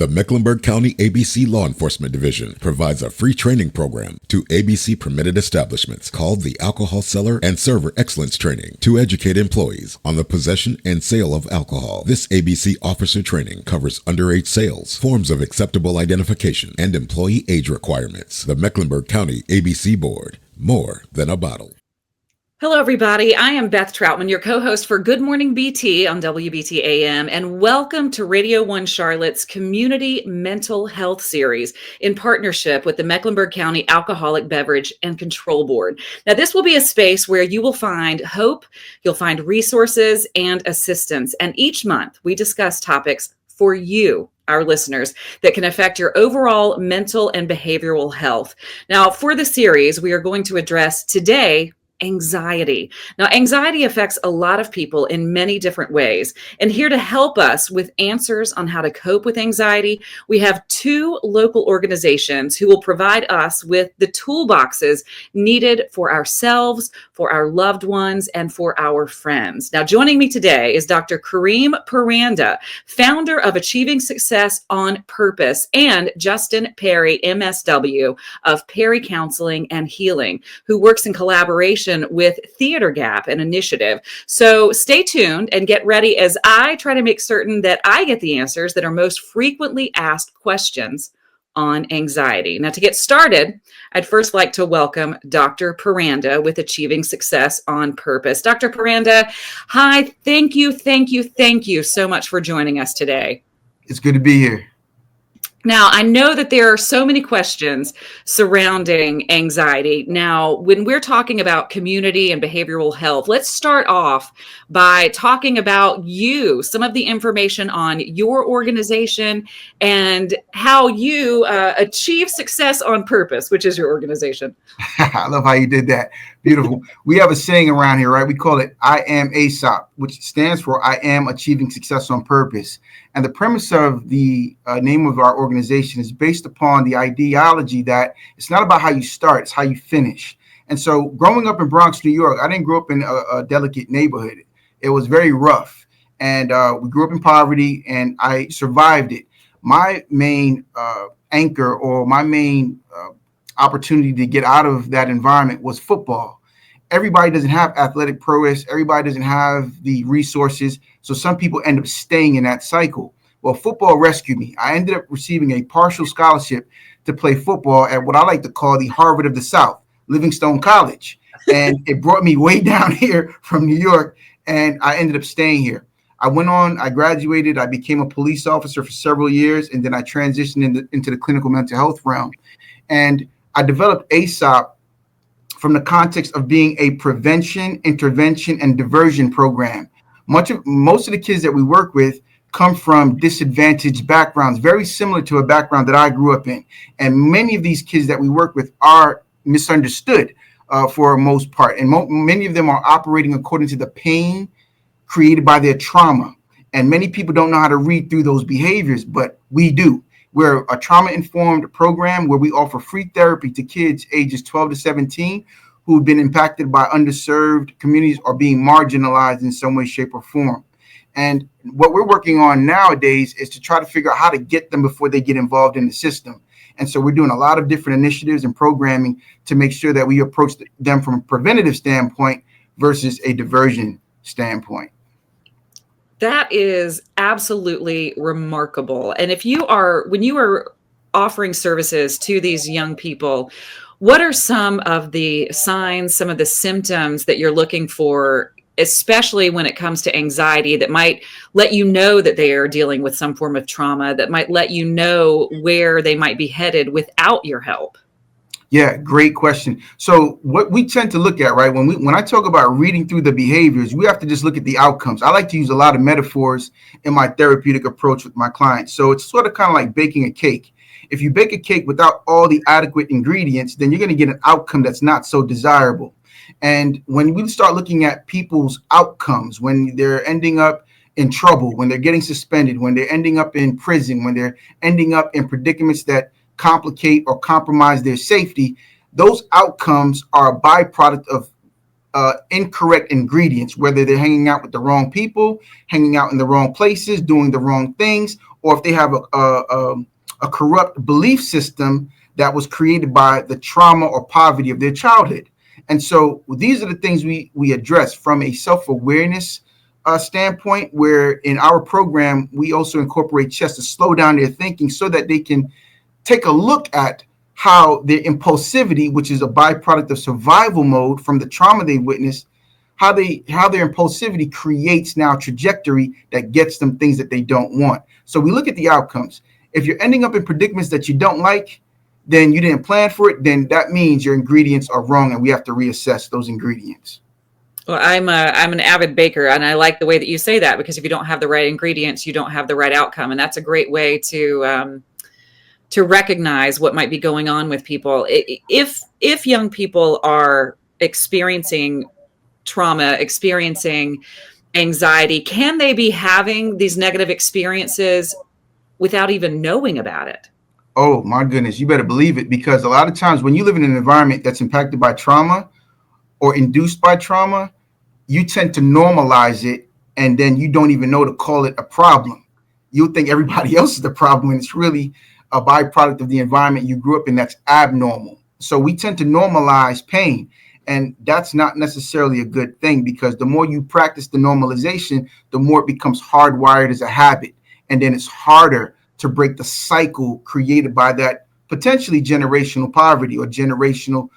The Mecklenburg County ABC Law Enforcement Division provides a free training program to ABC permitted establishments called the Alcohol Seller and Server Excellence Training to educate employees on the possession and sale of alcohol. This ABC officer training covers underage sales, forms of acceptable identification, and employee age requirements. The Mecklenburg County ABC Board, more than a bottle. Hello, everybody. I am Beth Troutman, your co-host for Good Morning BT on WBT AM, and welcome to Radio 1 Charlotte's Community Mental Health Series in partnership with the Mecklenburg County Alcoholic Beverage and Control Board. Now, this will be a space where you will find hope, you'll find resources and assistance, and each month we discuss topics for you, our listeners, that can affect your overall mental and behavioral health. Now, for the series, we are going to address today anxiety. Now, anxiety affects a lot of people in many different ways. And here to help us with answers on how to cope with anxiety, we have two local organizations who will provide us with the toolboxes needed for ourselves, for our loved ones, and for our friends. Now, joining me today is Dr. Kareem Puranda, founder of Achieving Success on Purpose, and Justin Perry, MSW of Perry Counseling and Healing, who works in collaboration with Theater Gap, an initiative. So stay tuned and get ready as I try to make certain that I get the answers that are most frequently asked questions on anxiety. Now, to get started, I'd first like to welcome Dr. Puranda with Achieving Success on Purpose. Dr. Puranda, hi, thank you so much for joining us today. It's good to be here. Now, I know that there are so many questions surrounding anxiety. Now, when we're talking about community and behavioral health, let's start off by talking about you, some of the information on your organization and how you achieve success on purpose, which is your organization. I love how you did that. Beautiful. We have a saying around here, right? We call it I am ASAP, which stands for I am Achieving Success on Purpose. And the premise of the name of our organization is based upon the ideology that it's not about how you start, it's how you finish. And so growing up in Bronx, New York, I didn't grow up in a delicate neighborhood. It was very rough. And we grew up in poverty and I survived it. My main anchor or my main opportunity to get out of that environment was football. Everybody doesn't have athletic prowess. Everybody doesn't have the resources. So some people end up staying in that cycle. Well, football rescued me. I ended up receiving a partial scholarship to play football at what I like to call the Harvard of the South, Livingstone College. And it brought me way down here from New York, and I ended up staying here. I graduated, I became a police officer for several years, and then I transitioned into the clinical mental health realm. And I developed ASAP from the context of being a prevention, intervention, and diversion program. Most of the kids that we work with come from disadvantaged backgrounds, very similar to a background that I grew up in. And many of these kids that we work with are misunderstood for the most part. And many of them are operating according to the pain created by their trauma. And many people don't know how to read through those behaviors, but we do. We're a trauma-informed program where we offer free therapy to kids ages 12 to 17 who've been impacted by underserved communities or being marginalized in some way, shape, or form. And what we're working on nowadays is to try to figure out how to get them before they get involved in the system. And so we're doing a lot of different initiatives and programming to make sure that we approach them from a preventative standpoint versus a diversion standpoint. That is absolutely remarkable. And when you are offering services to these young people, what are some of the signs, some of the symptoms that you're looking for, especially when it comes to anxiety, that might let you know that they are dealing with some form of trauma, that might let you know where they might be headed without your help? Yeah, great question. So what we tend to look at, right, when I talk about reading through the behaviors, we have to just look at the outcomes. I like to use a lot of metaphors in my therapeutic approach with my clients. So it's sort of kind of like baking a cake. If you bake a cake without all the adequate ingredients, then you're going to get an outcome that's not so desirable. And when we start looking at people's outcomes, when they're ending up in trouble, when they're getting suspended, when they're ending up in prison, when they're ending up in predicaments that complicate or compromise their safety, those outcomes are a byproduct of incorrect ingredients, whether they're hanging out with the wrong people, hanging out in the wrong places, doing the wrong things, or if they have a corrupt belief system that was created by the trauma or poverty of their childhood. And so these are the things we address from a self-awareness standpoint, where in our program, we also incorporate chess to slow down their thinking so that they can take a look at how their impulsivity, which is a byproduct of survival mode from the trauma they witnessed, how their impulsivity creates now a trajectory that gets them things that they don't want. So we look at the outcomes. If you're ending up in predicaments that you don't like, then you didn't plan for it, then that means your ingredients are wrong and we have to reassess those ingredients. Well, I'm an avid baker, and I like the way that you say that, because if you don't have the right ingredients, you don't have the right outcome. And that's a great way to recognize what might be going on with people. If young people are experiencing trauma, experiencing anxiety, can they be having these negative experiences without even knowing about it? Oh my goodness, you better believe it, because a lot of times when you live in an environment that's impacted by trauma or induced by trauma, you tend to normalize it, and then you don't even know to call it a problem. You'll think everybody else is the problem, and it's really a byproduct of the environment you grew up in that's abnormal. So we tend to normalize pain, and that's not necessarily a good thing, because the more you practice the normalization, the more it becomes hardwired as a habit, and then it's harder to break the cycle created by that potentially generational poverty or generational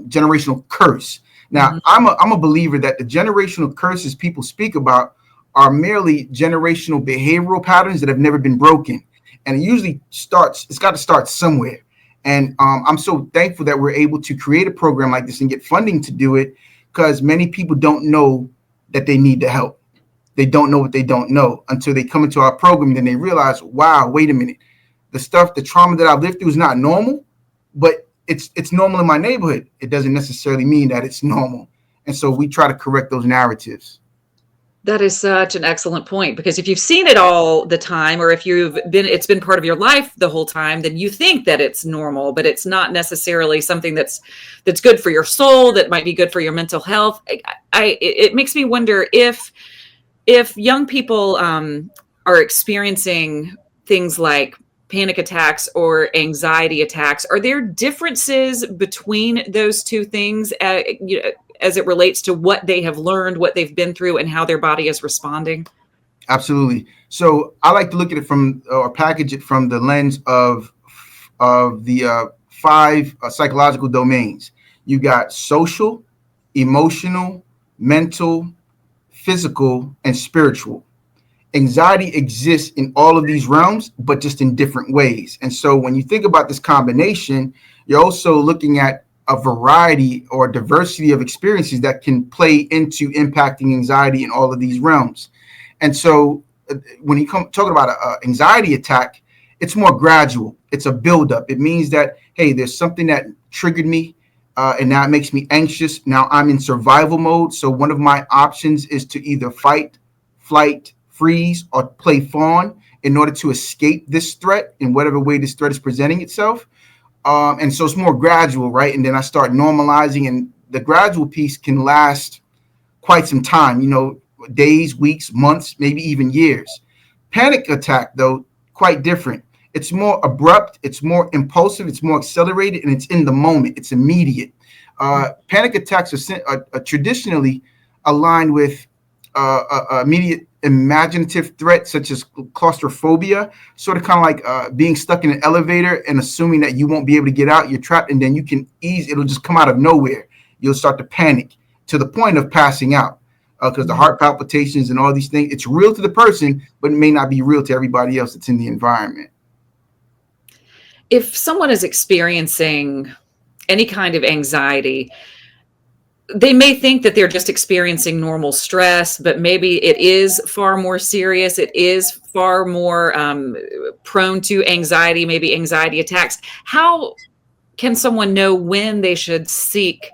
generational curse. Now, I'm a believer that the generational curses people speak about are merely generational behavioral patterns that have never been broken. And it usually it's got to start somewhere. And I'm so thankful that we're able to create a program like this and get funding to do it, because many people don't know that they need the help. They don't know what they don't know until they come into our program. Then they realize, wow, wait a minute. The trauma that I've lived through is not normal, but it's normal in my neighborhood. It doesn't necessarily mean that it's normal. And so we try to correct those narratives. That is such an excellent point, because if you've seen it all the time, or if it's been part of your life the whole time, then you think that it's normal, but it's not necessarily something that's good for your soul, that might be good for your mental health. It makes me wonder if young people are experiencing things like panic attacks or anxiety attacks, are there differences between those two things as it relates to what they have learned, what they've been through, and how their body is responding? Absolutely. So I like to look at it package it from the lens of the 5 psychological domains. You got social, emotional, mental, physical, and spiritual. Anxiety exists in all of these realms, but just in different ways. And so when you think about this combination, you're also looking at a variety or diversity of experiences that can play into impacting anxiety in all of these realms. And so when you talking about an anxiety attack, it's more gradual. It's a buildup. It means that, hey, there's something that triggered me, and now it makes me anxious. Now I'm in survival mode. So one of my options is to either fight, flight, freeze, or play fawn in order to escape this threat in whatever way this threat is presenting itself. And so it's more gradual, right? And then I start normalizing, and the gradual piece can last quite some time, days, weeks, months, maybe even years. Panic attack, though, quite different. It's more abrupt, it's more impulsive, it's more accelerated, and it's in the moment. It's immediate. Panic attacks are traditionally aligned with immediate imaginative threats, such as claustrophobia, sort of kind of like being stuck in an elevator and assuming that you won't be able to get out. You're trapped, and then it'll just come out of nowhere. You'll start to panic to the point of passing out, because the heart palpitations and all these things, it's real to the person, but it may not be real to everybody else that's in the environment. If someone is experiencing any kind of anxiety, they may think that they're just experiencing normal stress, but maybe it is far more serious. It is far more prone to anxiety, maybe anxiety attacks. How can someone know when they should seek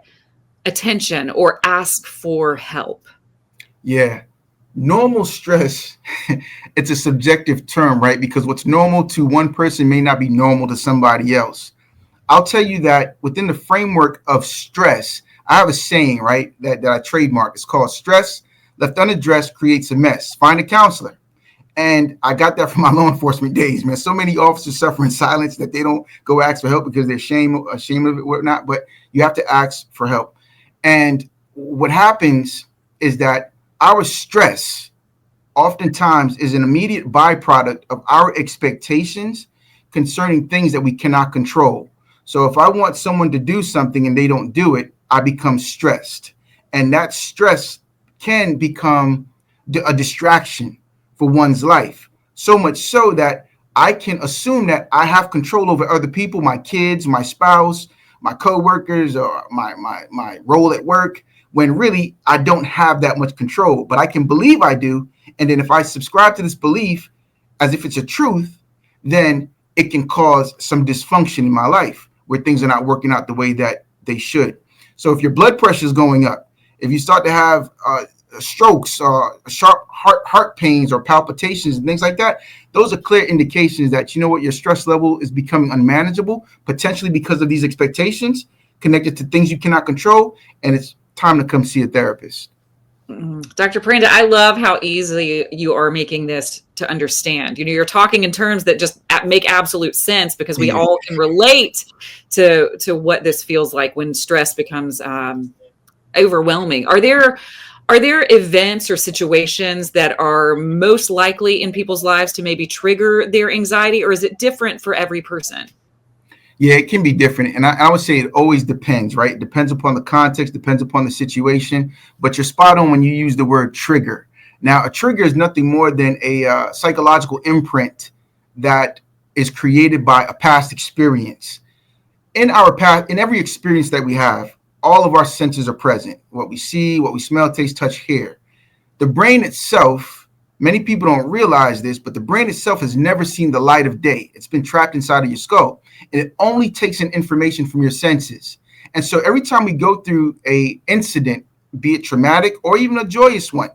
attention or ask for help? Yeah. Normal stress, it's a subjective term, right? Because what's normal to one person may not be normal to somebody else. I'll tell you that within the framework of stress, I have a saying, right, that I trademark. It's called stress left unaddressed creates a mess. Find a counselor. And I got that from my law enforcement days, man. So many officers suffer in silence that they don't go ask for help because they're ashamed of it, whatnot. But you have to ask for help. And what happens is that our stress oftentimes is an immediate byproduct of our expectations concerning things that we cannot control. So if I want someone to do something and they don't do it, I become stressed. And that stress can become a distraction for one's life, so much so that I can assume that I have control over other people, my kids, my spouse, my coworkers, or my role at work, when really I don't have that much control, but I can believe I do. And then if I subscribe to this belief as if it's a truth, then it can cause some dysfunction in my life where things are not working out the way that they should. So if your blood pressure is going up, if you start to have strokes, sharp heart pains or palpitations and things like that, those are clear indications that, you know what, your stress level is becoming unmanageable, potentially because of these expectations connected to things you cannot control, and it's time to come see a therapist. Dr. Puranda, I love how easy you are making this to understand. You know, you're talking in terms that just make absolute sense because we all can relate to what this feels like when stress becomes overwhelming. Are there events or situations that are most likely in people's lives to maybe trigger their anxiety, or is it different for every person? Yeah, it can be different. And I would say it always depends, right? It depends upon the context, depends upon the situation. But you're spot on when you use the word trigger. Now, a trigger is nothing more than a psychological imprint that is created by a past experience. In our past, in every experience that we have, all of our senses are present. What we see, what we smell, taste, touch, hear. The brain itself, many people don't realize this, but the brain itself has never seen the light of day. It's been trapped inside of your skull, and it only takes in information from your senses. And so every time we go through a incident, be it traumatic or even a joyous one,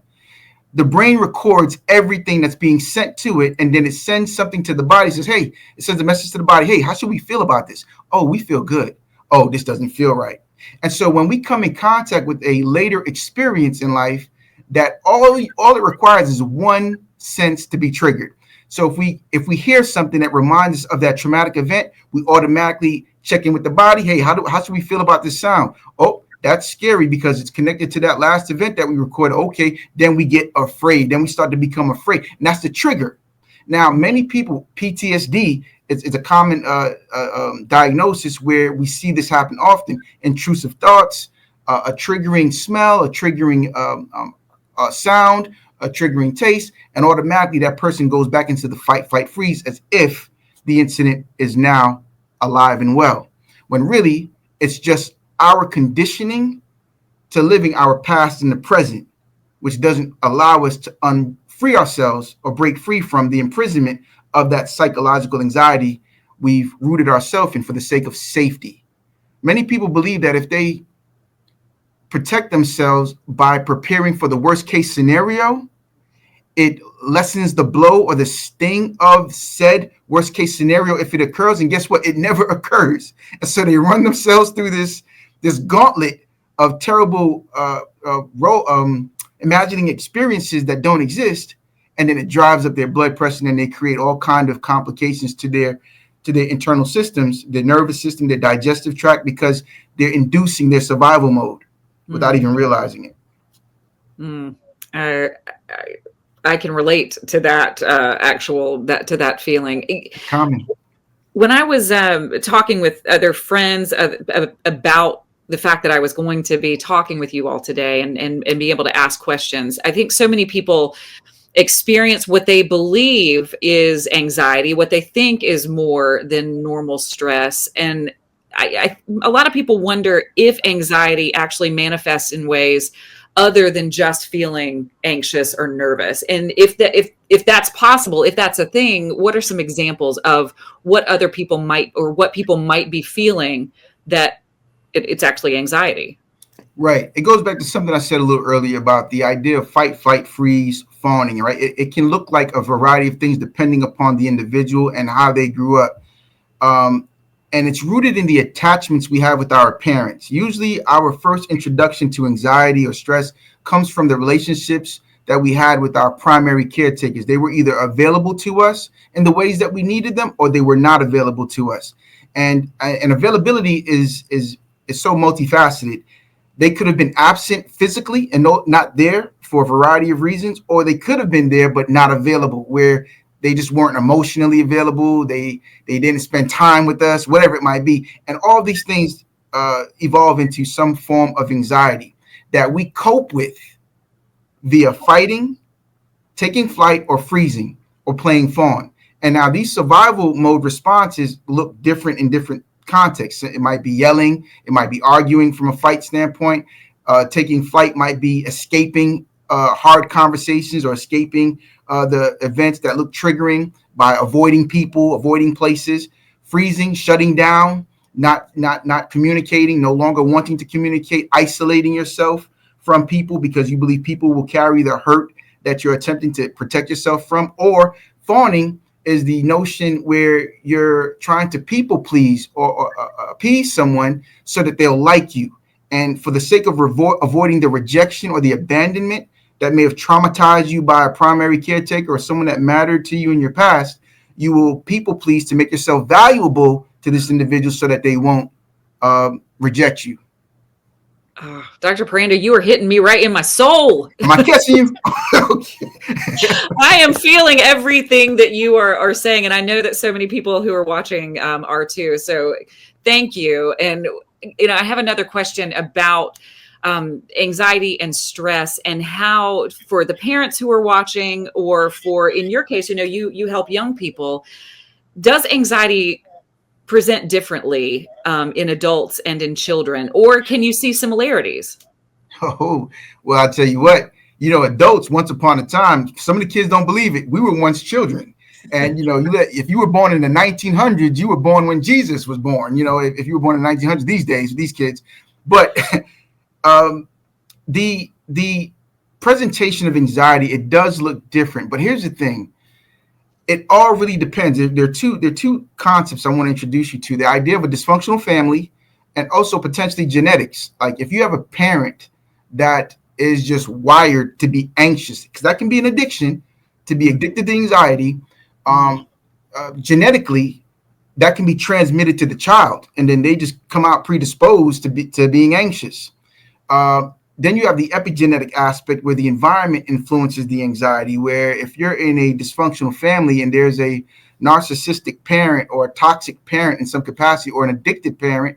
the brain records everything that's being sent to it, and then it sends something to the body. It says, hey, it sends a message to the body. Hey, how should we feel about this? Oh, we feel good. Oh, this doesn't feel right. And so when we come in contact with a later experience in life, that all it requires is one sense to be triggered. So if we hear something that reminds us of that traumatic event, we automatically check in with the body. Hey, how should we feel about this sound? Oh, that's scary because it's connected to that last event that we recorded. Okay, then we get afraid. Then we start to become afraid. And that's the trigger. Now, many people, PTSD, it's a common diagnosis where we see this happen often. Intrusive thoughts, a triggering smell, a triggering sound, a triggering taste, and automatically that person goes back into the fight, flight, freeze as if the incident is now alive and well, when really it's just our conditioning to living our past in the present, which doesn't allow us to free ourselves or break free from the imprisonment of that psychological anxiety we've rooted ourselves in for the sake of safety. Many people believe that if they protect themselves by preparing for the worst case scenario, it lessens the blow or the sting of said worst case scenario if it occurs. And guess what? It never occurs. And so they run themselves through this gauntlet of terrible imagining experiences that don't exist, and then it drives up their blood pressure, and they create all kinds of complications to their internal systems, their nervous system, their digestive tract, because they're inducing their survival mode without even realizing it. I can relate to that to that feeling. Common. When I was talking with other friends about the fact that I was going to be talking with you all today and be able to ask questions, I think so many people experience what they believe is anxiety, what they think is more than normal stress. And a lot of people wonder if anxiety actually manifests in ways other than just feeling anxious or nervous. And if that's possible, if that's a thing, what are some examples of what other people might, or what people might be feeling that it's actually anxiety? Right. It goes back to something I said a little earlier about the idea of fight, flight, freeze, fawning, right? It can look like a variety of things depending upon the individual and how they grew up. And it's rooted in the attachments we have with our parents. Usually our first introduction to anxiety or stress comes from the relationships that we had with our primary caretakers. They were either available to us in the ways that we needed them, or they were not available to us. And availability is so multifaceted. They could have been absent physically and not there for a variety of reasons, or they could have been there but not available, where they just weren't emotionally available. They didn't spend time with us, whatever it might be. And all these things evolve into some form of anxiety that we cope with via fighting, taking flight, or freezing, or playing fawn. And now these survival mode responses look different in different contexts. It might be yelling, it might be arguing from a fight standpoint. Taking flight might be escaping hard conversations, or escaping the events that look triggering by avoiding people, avoiding places. Freezing, shutting down, not communicating, no longer wanting to communicate, isolating yourself from people because you believe people will carry the hurt that you're attempting to protect yourself from. Or fawning is the notion where you're trying to people please or appease someone so that they'll like you. And for the sake of avoiding the rejection or the abandonment that may have traumatized you by a primary caretaker or someone that mattered to you in your past, you will people please to make yourself valuable to this individual so that they won't reject you. Dr. Puranda, you are hitting me right in my soul. Am I catching you? Okay. I am feeling everything that you are saying, and I know that so many people who are watching are too. So thank you. And I have another question about anxiety and stress, and how, for the parents who are watching, or for, in your case, you help young people, does anxiety present differently in adults and in children, or can you see similarities? Oh, well, I'll tell you what, adults, once upon a time, some of the kids don't believe it, we were once children. And, if you were born in the 1900s, you were born when Jesus was born. If you were born in the 1900s these days with these kids. But the presentation of anxiety, it does look different. But here's the thing. It all really depends. There are two concepts I want to introduce you to: the idea of a dysfunctional family, and also potentially genetics. Like if you have a parent that is just wired to be anxious, because that can be an addiction, to be addicted to anxiety, genetically, that can be transmitted to the child, and then they just come out predisposed to being anxious. Then you have the epigenetic aspect, where the environment influences the anxiety, where if you're in a dysfunctional family and there's a narcissistic parent or a toxic parent in some capacity, or an addicted parent,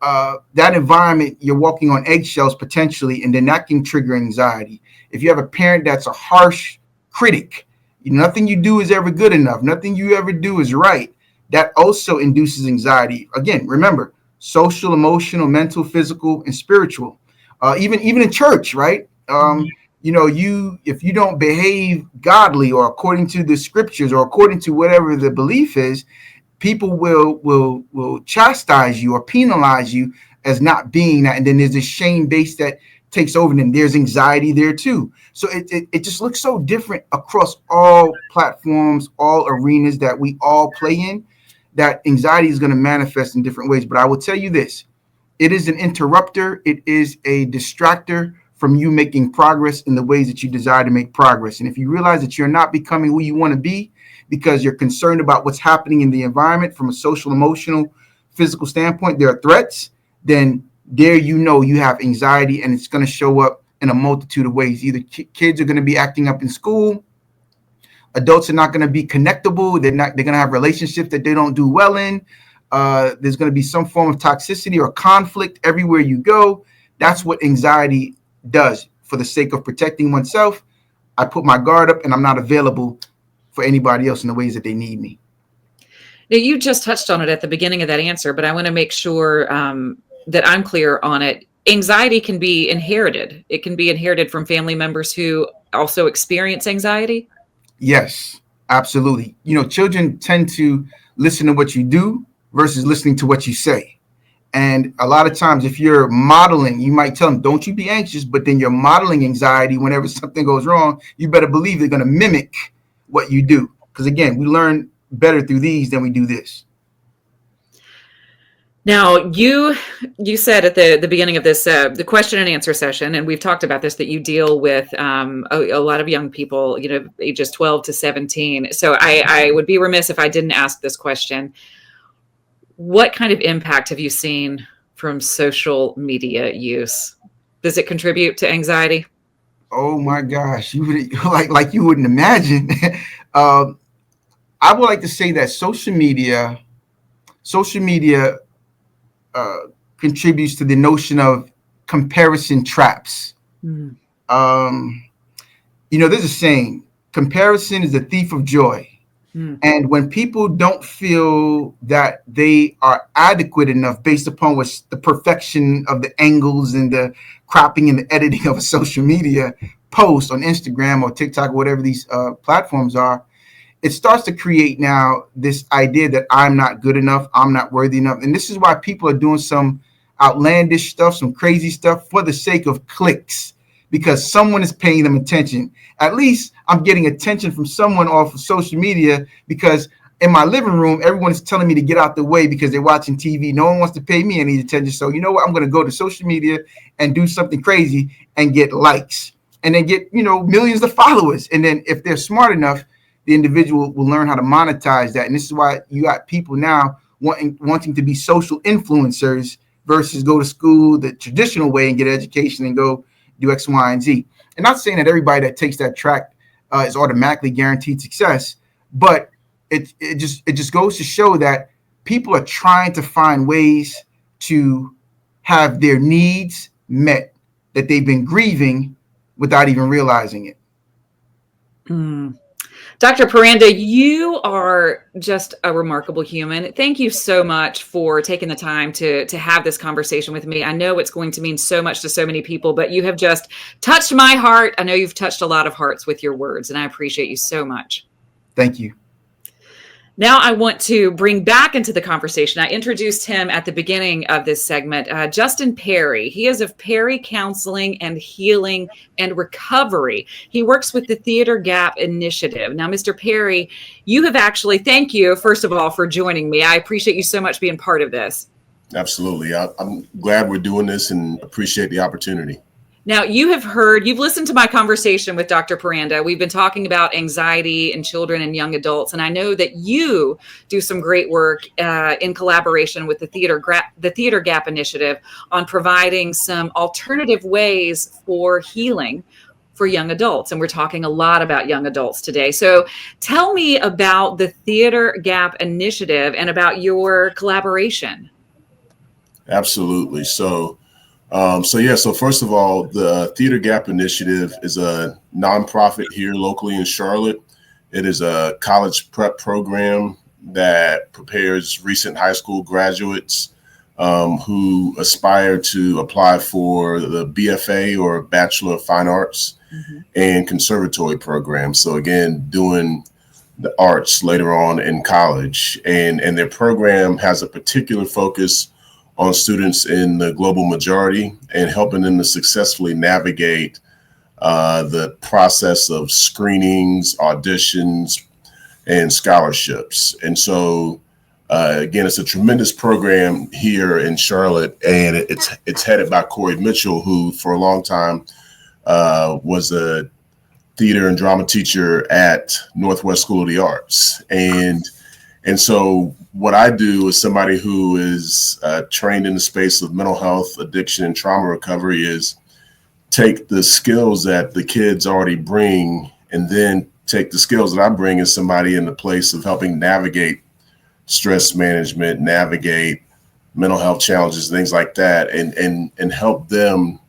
that environment, you're walking on eggshells potentially, and then that can trigger anxiety. If you have a parent that's a harsh critic, nothing you do is ever good enough, nothing you ever do is right, that also induces anxiety. Again, remember, social, emotional, mental, physical, and spiritual. Even in church, right? If you don't behave godly or according to the scriptures or according to whatever the belief is, people will chastise you or penalize you as not being that. And then there's this shame base that takes over, and then there's anxiety there too. So it just looks so different across all platforms, all arenas that we all play in, that anxiety is going to manifest in different ways. But I will tell you this. It is an interrupter. It is a distractor from you making progress in the ways that you desire to make progress. And if you realize that you're not becoming who you want to be because you're concerned about what's happening in the environment from a social, emotional, physical standpoint, there are threats, then there you have anxiety, and it's going to show up in a multitude of ways. Either kids are going to be acting up in school, adults are not going to be connectable, they're going to have relationships that they don't do well in. There's going to be some form of toxicity or conflict everywhere you go. That's what anxiety does. For the sake of protecting oneself, I put my guard up, and I'm not available for anybody else in the ways that they need me. Now, you just touched on it at the beginning of that answer, but I want to make sure that I'm clear on it. Anxiety can be inherited. It can be inherited from family members who also experience anxiety. Yes, absolutely. Children tend to listen to what you do versus listening to what you say. And a lot of times, if you're modeling, you might tell them, don't you be anxious, but then you're modeling anxiety whenever something goes wrong, you better believe they're going to mimic what you do. Because again, we learn better through these than we do this. Now, you said at the beginning of this the question and answer session, and we've talked about this, that you deal with a lot of young people, ages 12 to 17. So I would be remiss if I didn't ask this question. What kind of impact have you seen from social media use? Does it contribute to anxiety? Oh my gosh, you would like you wouldn't imagine. I would like to say that social media contributes to the notion of comparison traps. Mm. There's a saying: comparison is the thief of joy. Mm. And when people don't feel that they are adequate enough based upon what's the perfection of the angles and the cropping and the editing of a social media post on Instagram or TikTok or whatever these platforms are, it starts to create now this idea that I'm not good enough, I'm not worthy enough. And this is why people are doing some outlandish stuff, some crazy stuff for the sake of clicks, because someone is paying them attention. At least I'm getting attention from someone off of social media, because in my living room, everyone is telling me to get out the way because they're watching TV. No one wants to pay me any attention. So you know what? I'm going to go to social media and do something crazy and get likes and then get, millions of followers. And then if they're smart enough, the individual will learn how to monetize that. And this is why you got people now wanting to be social influencers versus go to school the traditional way and get an education and go do X, Y, and Z. And not saying that everybody that takes that track is automatically guaranteed success, but it just goes to show that people are trying to find ways to have their needs met that they've been grieving without even realizing it. Mm. Dr. Puranda, you are just a remarkable human. Thank you so much for taking the time to have this conversation with me. I know it's going to mean so much to so many people, but you have just touched my heart. I know you've touched a lot of hearts with your words, and I appreciate you so much. Thank you. Now I want to bring back into the conversation. I introduced him at the beginning of this segment, Justin Perry. He is of Perry Counseling and Healing and Recovery. He works with the Theater Gap Initiative. Now, Mr. Perry, you have actually, thank you, first of all, for joining me. I appreciate you so much being part of this. Absolutely. I'm glad we're doing this and appreciate the opportunity. Now, you've listened to my conversation with Dr. Puranda. We've been talking about anxiety in children and young adults, and I know that you do some great work in collaboration with the Theater Gap Initiative on providing some alternative ways for healing for young adults. And we're talking a lot about young adults today. So tell me about the Theater Gap Initiative and about your collaboration. Absolutely. So first of all, the Theater Gap Initiative is a nonprofit here locally in Charlotte. It is a college prep program that prepares recent high school graduates who aspire to apply for the BFA or Bachelor of Fine Arts and conservatory program. So again, doing the arts later on in college. And their program has a particular focus on students in the global majority and helping them to successfully navigate the process of screenings, auditions, and scholarships. And so, again, it's a tremendous program here in Charlotte, and it's headed by Corey Mitchell, who for a long time was a theater and drama teacher at Northwest School of the Arts. And so what I do as somebody who is trained in the space of mental health, addiction, and trauma recovery is take the skills that the kids already bring and then take the skills that I bring as somebody in the place of helping navigate stress management, navigate mental health challenges, things like that, and help them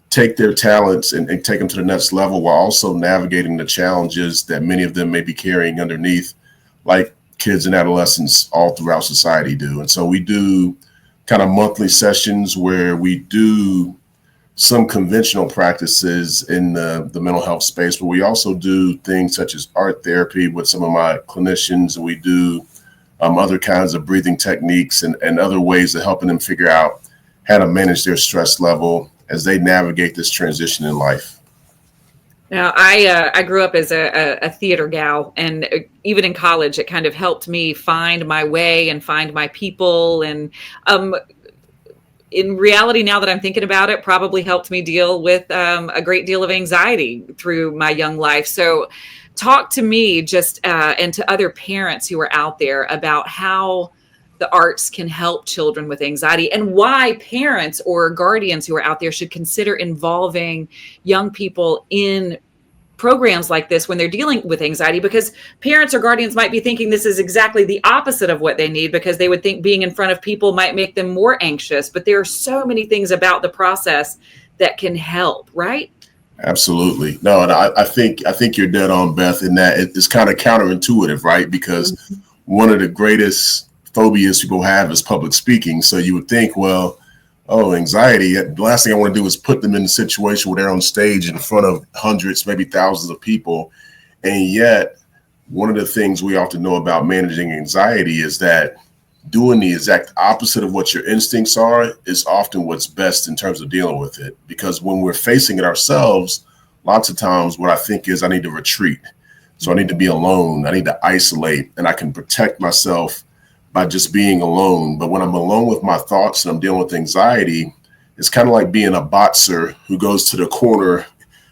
take their talents and take them to the next level while also navigating the challenges that many of them may be carrying underneath, like kids and adolescents all throughout society do. And so we do kind of monthly sessions where we do some conventional practices in the mental health space, but we also do things such as art therapy with some of my clinicians, and we do other kinds of breathing techniques and other ways of helping them figure out how to manage their stress level as they navigate this transition in life. Now, I grew up as a theater gal, and even in college, it kind of helped me find my way and find my people. And um, in reality, now that I'm thinking about it, probably helped me deal with a great deal of anxiety through my young life. So, talk to me just and to other parents who are out there about how the arts can help children with anxiety and why parents or guardians who are out there should consider involving young people in programs like this when they're dealing with anxiety, because parents or guardians might be thinking this is exactly the opposite of what they need, because they would think being in front of people might make them more anxious. But there are so many things about the process that can help, right? Absolutely. No, and I think you're dead on, Beth, in that it's kind of counterintuitive, right? Because one of the greatest phobias people have is public speaking. So you would think, well, oh, anxiety. The last thing I want to do is put them in a situation where they're on stage in front of hundreds, maybe thousands of people. And yet, one of the things we often know about managing anxiety is that doing the exact opposite of what your instincts are is often what's best in terms of dealing with it. Because when we're facing it ourselves, lots of times what I think is I need to retreat. So I need to be alone. I need to isolate, and I can protect myself by just being alone. But when I'm alone with my thoughts and I'm dealing with anxiety, it's kind of like being a boxer who goes to the corner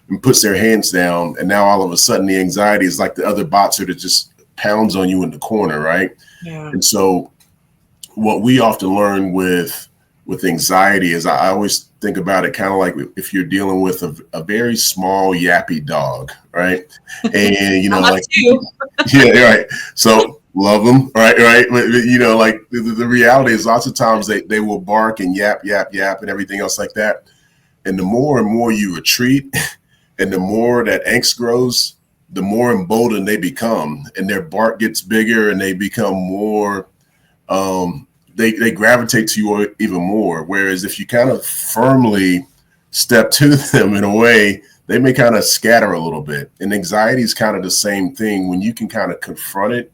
and puts their hands down. And now all of a sudden the anxiety is like the other boxer that just pounds on you in the corner, right? Yeah. And so what we often learn with anxiety is I always think about it kind of like if you're dealing with a very small yappy dog, right? And, like, yeah, right. So love them, right. But, like the reality is lots of times they will bark and yap, and everything else like that. And the more and more you retreat and the more that angst grows, the more emboldened they become, and their bark gets bigger and they become more, they gravitate to you even more. Whereas if you kind of firmly step to them in a way, they may kind of scatter a little bit. And anxiety is kind of the same thing. When you can kind of confront it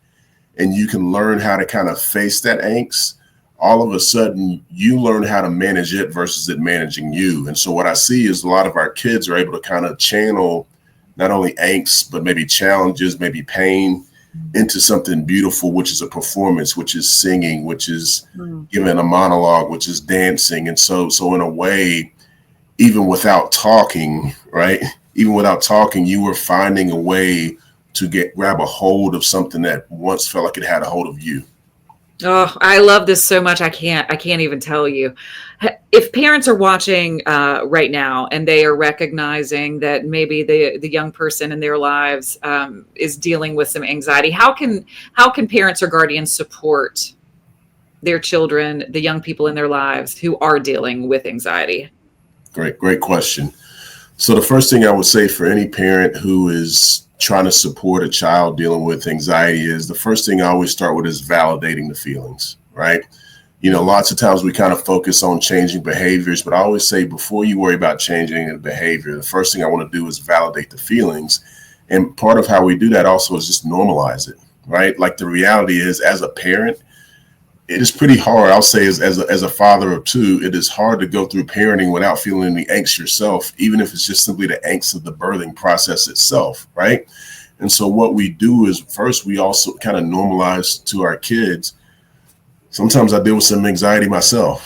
and you can learn how to kind of face that angst, all of a sudden you learn how to manage it versus it managing you. And so what I see is a lot of our kids are able to kind of channel not only angst, but maybe challenges, maybe pain into something beautiful, which is a performance, which is singing, which is giving a monologue, which is dancing. And so in a way, even without talking, right? Even without talking, you were finding a way to grab a hold of something that once felt like it had a hold of you. Oh, I love this so much. I can't even tell you. If parents are watching right now and they are recognizing that maybe the young person in their lives is dealing with some anxiety, how can parents or guardians support their children, the young people in their lives who are dealing with anxiety? Great question. So the first thing I would say for any parent who is trying to support a child dealing with anxiety is the first thing I always start with is validating the feelings, right? Lots of times we kind of focus on changing behaviors, but I always say before you worry about changing the behavior, the first thing I want to do is validate the feelings. And part of how we do that also is just normalize it, right? Like the reality is, as a parent, it is pretty hard. I'll say as a father of two, it is hard to go through parenting without feeling the angst yourself, even if it's just simply the angst of the birthing process itself, right? And so what we do is first, we also kind of normalize to our kids. Sometimes I deal with some anxiety myself,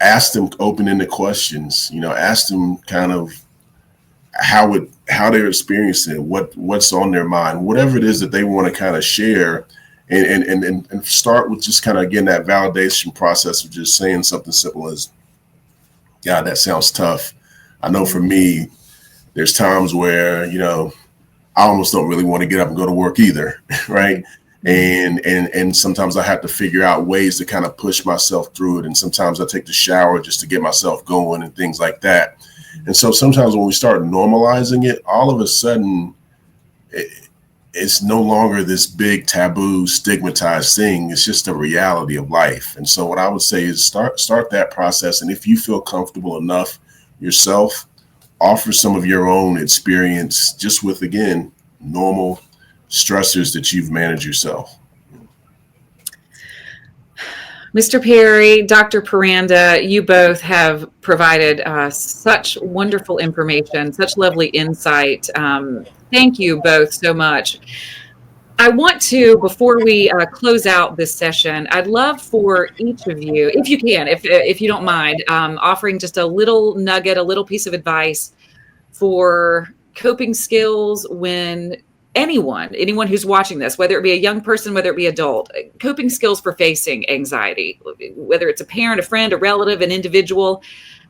ask them open-ended questions, ask them kind of how they're experiencing it, what's on their mind, whatever it is that they want to kind of share. And start with just kind of, again, that validation process of just saying something simple as, God, that sounds tough. I know for me, there's times where, I almost don't really want to get up and go to work either, right? And sometimes I have to figure out ways to kind of push myself through it. And sometimes I take the shower just to get myself going and things like that. And so sometimes when we start normalizing it, all of a sudden, it's no longer this big taboo stigmatized thing. It's just a reality of life. And so what I would say is start that process. And if you feel comfortable enough yourself, offer some of your own experience just with, again, normal stressors that you've managed yourself. Mr. Perry, Dr. Puranda, you both have provided such wonderful information, such lovely insight. Thank you both so much. I want to, before we close out this session, I'd love for each of you, if you can, if you don't mind, offering just a little nugget, a little piece of advice for coping skills when anyone who's watching this, whether it be a young person, whether it be adult, coping skills for facing anxiety, whether it's a parent, a friend, a relative, an individual.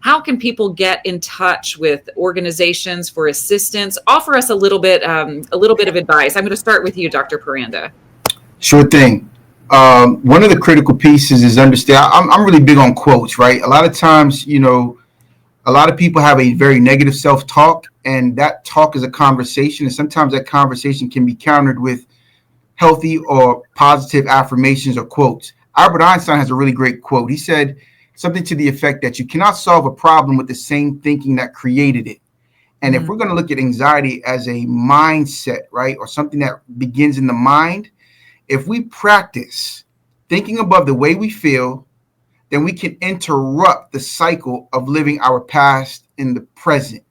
How can people get in touch with organizations for assistance? Offer us a little bit of advice. I'm going to start with you, Dr. Puranda. Sure thing. One of the critical pieces is understand. I'm really big on quotes, right? A lot of times, a lot of people have a very negative self-talk, and that talk is a conversation. And sometimes that conversation can be countered with healthy or positive affirmations or quotes. Albert Einstein has a really great quote. He said something to the effect that you cannot solve a problem with the same thinking that created it. And if we're going to look at anxiety as a mindset, right, or something that begins in the mind, if we practice thinking above the way we feel, then we can interrupt the cycle of living our past in the present,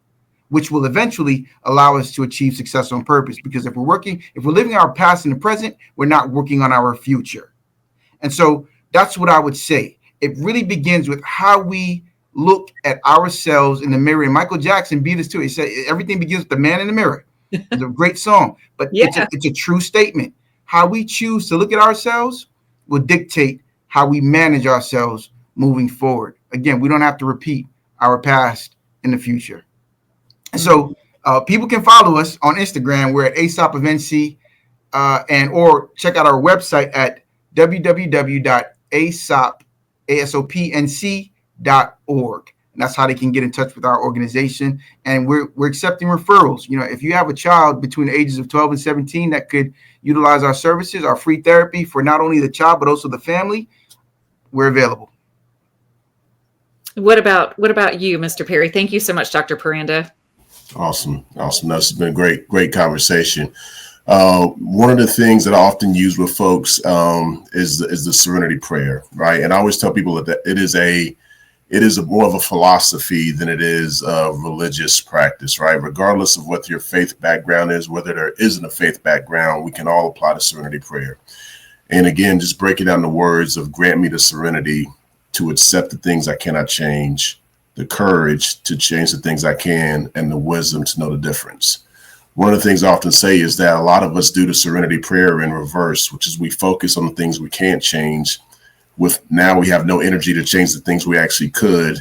which will eventually allow us to achieve success on purpose. Because if we're living our past in the present, we're not working on our future. And so that's what I would say. It really begins with how we look at ourselves in the mirror. And Michael Jackson beat us to it. He said, everything begins with the man in the mirror. It's a great song, but it's a true statement. How we choose to look at ourselves will dictate how we manage ourselves moving forward. Again, we don't have to repeat our past in the future. And so people can follow us on Instagram. We're at ASOP of NC, or check out our website at www.asopnc.org. And that's how they can get in touch with our organization. And we're accepting referrals. If you have a child between the ages of 12 and 17 that could utilize our services, our free therapy for not only the child, but also the family, we're available. What about you, Mr. Perry? Thank you so much, Dr. Puranda. Awesome. This has been a great conversation. One of the things that I often use with folks is the serenity prayer, right? And I always tell people that it is more of a philosophy than it is a religious practice, right? Regardless of what your faith background is, whether there isn't a faith background, we can all apply the serenity prayer. And again, just breaking down the words of grant me the serenity to accept the things I cannot change, the courage to change the things I can, and the wisdom to know the difference. One of the things I often say is that a lot of us do the serenity prayer in reverse, which is we focus on the things we can't change. Now we have no energy to change the things we actually could,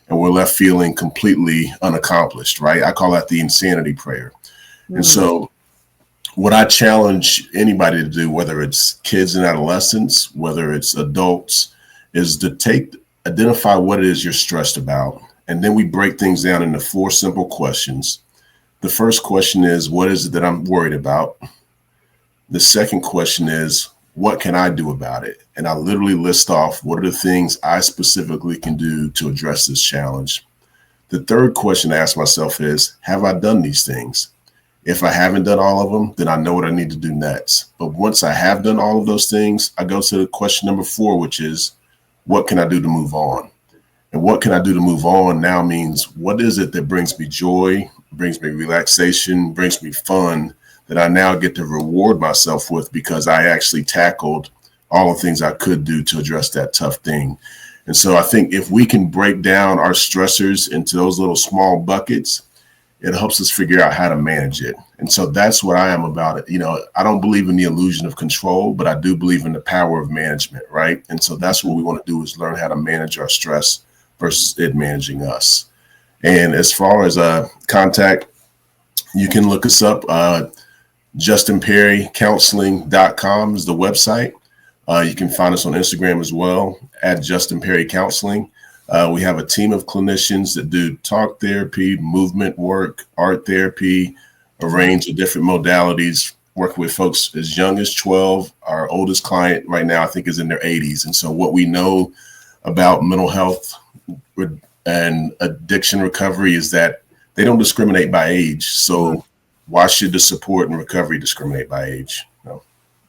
and we're left feeling completely unaccomplished, right? I call that the insanity prayer. And so what I challenge anybody to do, whether it's kids and adolescents, whether it's adults, is to identify what it is you're stressed about. And then we break things down into 4 simple questions. The first question is, what is it that I'm worried about? The second question is, what can I do about it? And I literally list off what are the things I specifically can do to address this challenge. The third question I ask myself is, have I done these things? If I haven't done all of them, then I know what I need to do next. But once I have done all of those things, I go to question number 4, which is, what can I do to move on? And what can I do to move on now means, what is it that brings me joy, brings me relaxation, brings me fun, that I now get to reward myself with because I actually tackled all the things I could do to address that tough thing. And so I think if we can break down our stressors into those little small buckets, it helps us figure out how to manage it. And so that's what I am about it. I don't believe in the illusion of control, but I do believe in the power of management, right? And so that's what we want to do, is learn how to manage our stress versus it managing us. And as far as contact, you can look us up. JustinPerryCounseling.com is the website. You can find us on Instagram as well, at Justin Perry Counseling. We have a team of clinicians that do talk therapy, movement work, art therapy, a range of different modalities, working with folks as young as 12. Our oldest client right now, I think, is in their 80s. And so what we know about mental health and addiction recovery is that they don't discriminate by age. So why should the support and recovery discriminate by age?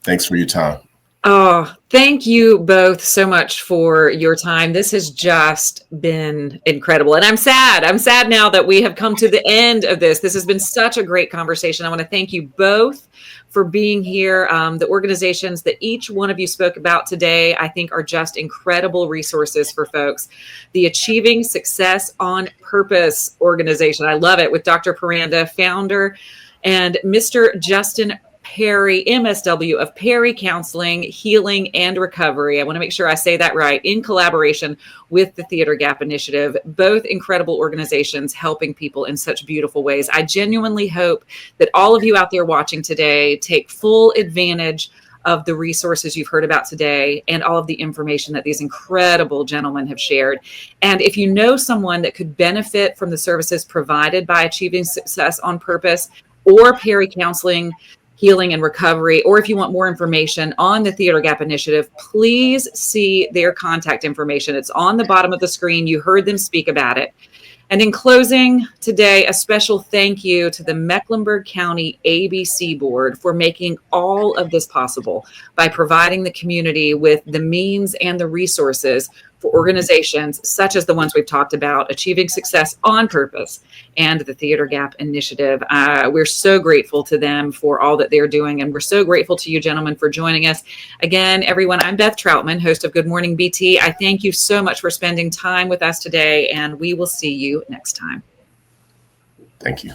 Thanks for your time. Oh, thank you both so much for your time. This has just been incredible. And I'm sad. I'm sad now that we have come to the end of this. This has been such a great conversation. I want to thank you both for being here. The organizations that each one of you spoke about today, I think, are just incredible resources for folks. The Achieving Success on Purpose organization, I love it, with Dr. Puranda, founder, and Mr. Justin Perry, MSW of Perry Counseling, Healing, and Recovery. I want to make sure I say that right, in collaboration with the Theater Gap Initiative, both incredible organizations helping people in such beautiful ways. I genuinely hope that all of you out there watching today take full advantage of the resources you've heard about today and all of the information that these incredible gentlemen have shared. And if you know someone that could benefit from the services provided by Achieving Success on Purpose or Perry Counseling, Healing, and Recovery, or if you want more information on the Theater Gap Initiative, please see their contact information. It's on the bottom of the screen. You heard them speak about it. And in closing today, a special thank you to the Mecklenburg County ABC Board for making all of this possible by providing the community with the means and the resources for organizations such as the ones we've talked about, Achieving Success on Purpose and the Theater Gap Initiative. We're so grateful to them for all that they're doing, and we're so grateful to you, gentlemen, for joining us. Again, everyone, I'm Beth Troutman, host of Good Morning BT. I thank you so much for spending time with us today, and we will see you next time. Thank you.